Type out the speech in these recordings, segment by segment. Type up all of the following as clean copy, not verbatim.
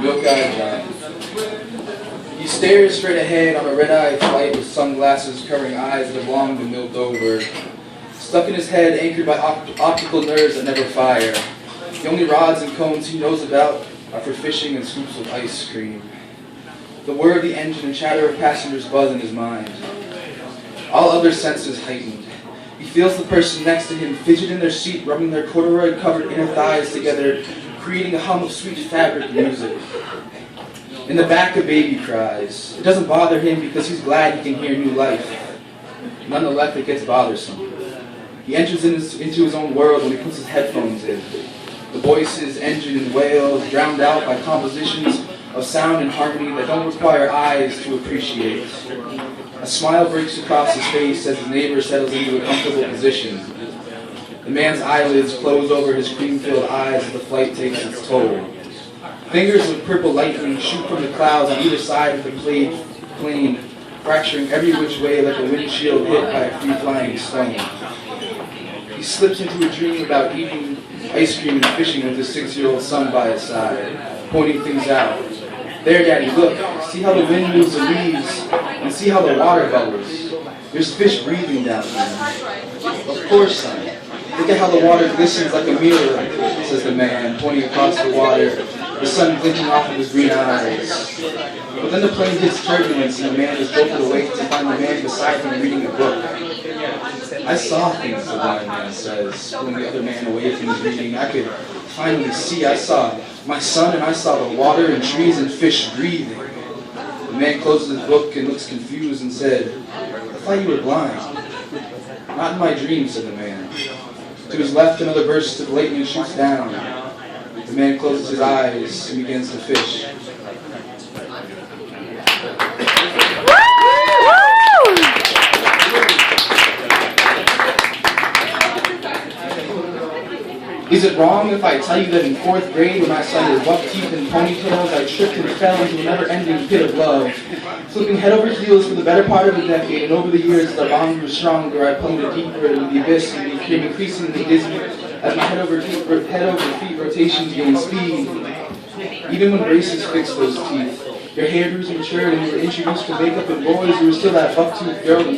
Milk-eyed John. He stares straight ahead on a red-eyed flight with sunglasses covering eyes that have long been milked over. Stuck in his head, anchored by optical nerves that never fire. The only rods and cones he knows about are for fishing and scoops of ice cream. The whir of the engine and chatter of passengers buzz in his mind. All other senses heightened. He feels the person next to him fidget in their seat, rubbing their corduroy-covered inner thighs together, creating a hum of sweet fabric music. In the back, a baby cries. It doesn't bother him because he's glad he can hear new life. Nonetheless, it gets bothersome. He enters into his own world when he puts his headphones in. The voices, engine, and wails drowned out by compositions of sound and harmony that don't require eyes to appreciate. A smile breaks across his face as his neighbor settles into a comfortable position. The man's eyelids close over his cream-filled eyes as the flight takes its toll. Fingers of purple lightning shoot from the clouds on either side of the plane, fracturing every which way like a windshield hit by a free-flying stone. He slips into a dream about eating ice cream and fishing with his 6-year-old son by his side, pointing things out. There, Daddy, look. See how the wind moves the leaves, and see how the water bubbles. There's fish breathing down there. Of course, son. Look at how the water glistens like a mirror, says the man, pointing across the water, the sun glinting off of his green eyes. But then the plane hits turbulence, and the man is jolted awake to find the man beside him reading a book. I saw things, the blind man says, pulling the other man away from his reading. I could finally see. I saw my son, and I saw the water and trees and fish breathing. The man closes his book and looks confused and said, I thought you were blind. Not in my dreams, said the man. To his left, another burst of lightning shoots down. The man closes his eyes and begins to fish. Is it wrong if I tell you that in 4th grade, when I saw your buck teeth and ponytails, I tripped and fell into a never-ending pit of love? Flipping head over heels for the better part of a decade, and over the years, as our bond grew stronger, I plummeted deeper into the abyss and became increasingly dizzy as my head over feet rotations gained speed. Even when braces fixed those teeth, your hairdos matured and you were introduced to makeup and boys, you were still that buck-toothed girl to me.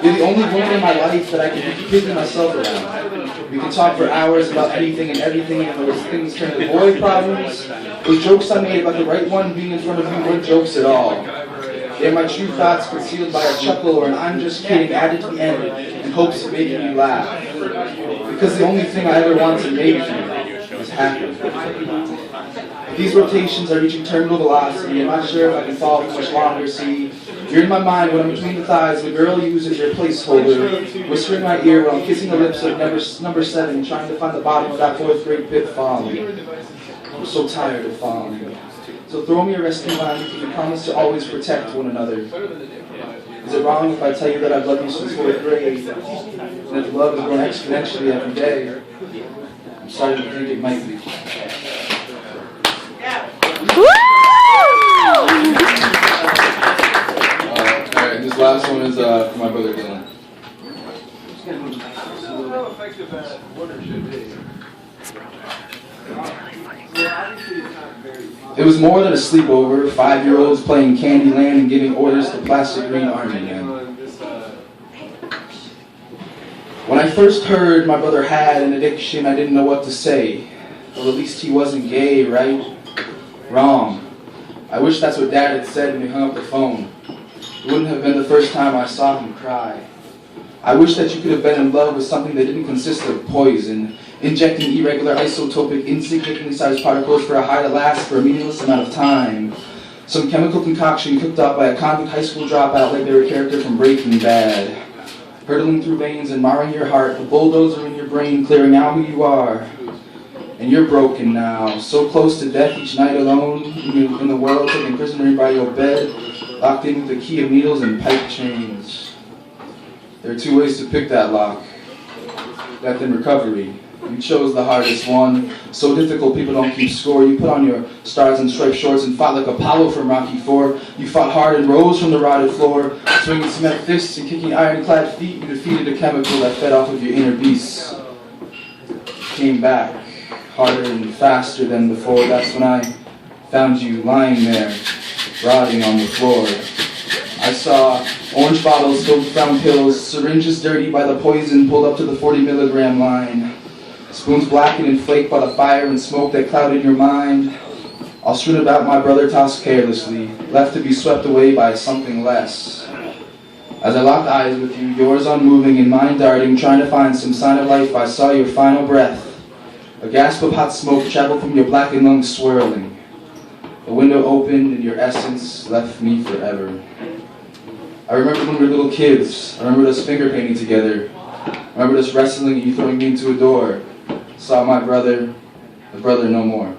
You're the only woman in my life that I can completely myself around. We can talk for hours about anything and everything, and those things turn to boy problems. Those jokes I made about the right one being in front of you weren't jokes at all. They're my true thoughts concealed by a chuckle or an I'm just kidding added to the end in hopes of making you laugh. Because the only thing I ever wanted to make you was happy. These rotations are reaching terminal velocity. I'm not sure if I can fall for much longer. See, you're in my mind when I'm between the thighs. The girl uses your placeholder, whispering in my ear while I'm kissing the lips of number 7, trying to find the bottom of that 4th grade pit falling. I'm so tired of falling. So throw me a rescue line because we promise to always protect one another. Is it wrong if I tell you that I've loved you since 4th grade, and that the love has grown exponentially every day? I'm starting to think it might be. Alright, this last one is for my brother Dylan. How effective that watershed is. It was more than a sleepover, 5-year-olds playing Candyland and giving orders to Plastic Green Army men. When I first heard my brother had an addiction, I didn't know what to say. Well, at least he wasn't gay, right? Wrong. I wish that's what Dad had said when he hung up the phone. It wouldn't have been the first time I saw him cry. I wish that you could have been in love with something that didn't consist of poison, injecting irregular isotopic, insignificantly sized particles for a high to last for a meaningless amount of time. Some chemical concoction cooked up by a convict high school dropout like they were a character from Breaking Bad. Hurtling through veins and marring your heart, the bulldozer in your brain clearing out who you are. And you're broken now, so close to death each night alone, in the world, taken prisoner by your bed, locked in with the key of needles and pipe chains. There are 2 ways to pick that lock. Death and recovery. You chose the hardest one. So difficult people don't keep score. You put on your stars and striped shorts and fought like Apollo from Rocky IV. You fought hard and rose from the rotted floor. Swinging cement fists and kicking ironclad feet, you defeated a chemical that fed off of your inner beasts. Came back, harder and faster than before. That's when I found you lying there, rotting on the floor. I saw orange bottles filled with brown pills, syringes dirty by the poison pulled up to the 40-milligram line, spoons blackened and flaked by the fire and smoke that clouded your mind. All strewn about my brother tossed carelessly, left to be swept away by something less. As I locked eyes with you, yours unmoving and mine darting, trying to find some sign of life, I saw your final breath. A gasp of hot smoke traveled from your blackened lungs swirling. The window opened and your essence left me forever. I remember when we were little kids. I remember us finger painting together. I remember us wrestling and you throwing me into a door. Saw my brother, the brother no more.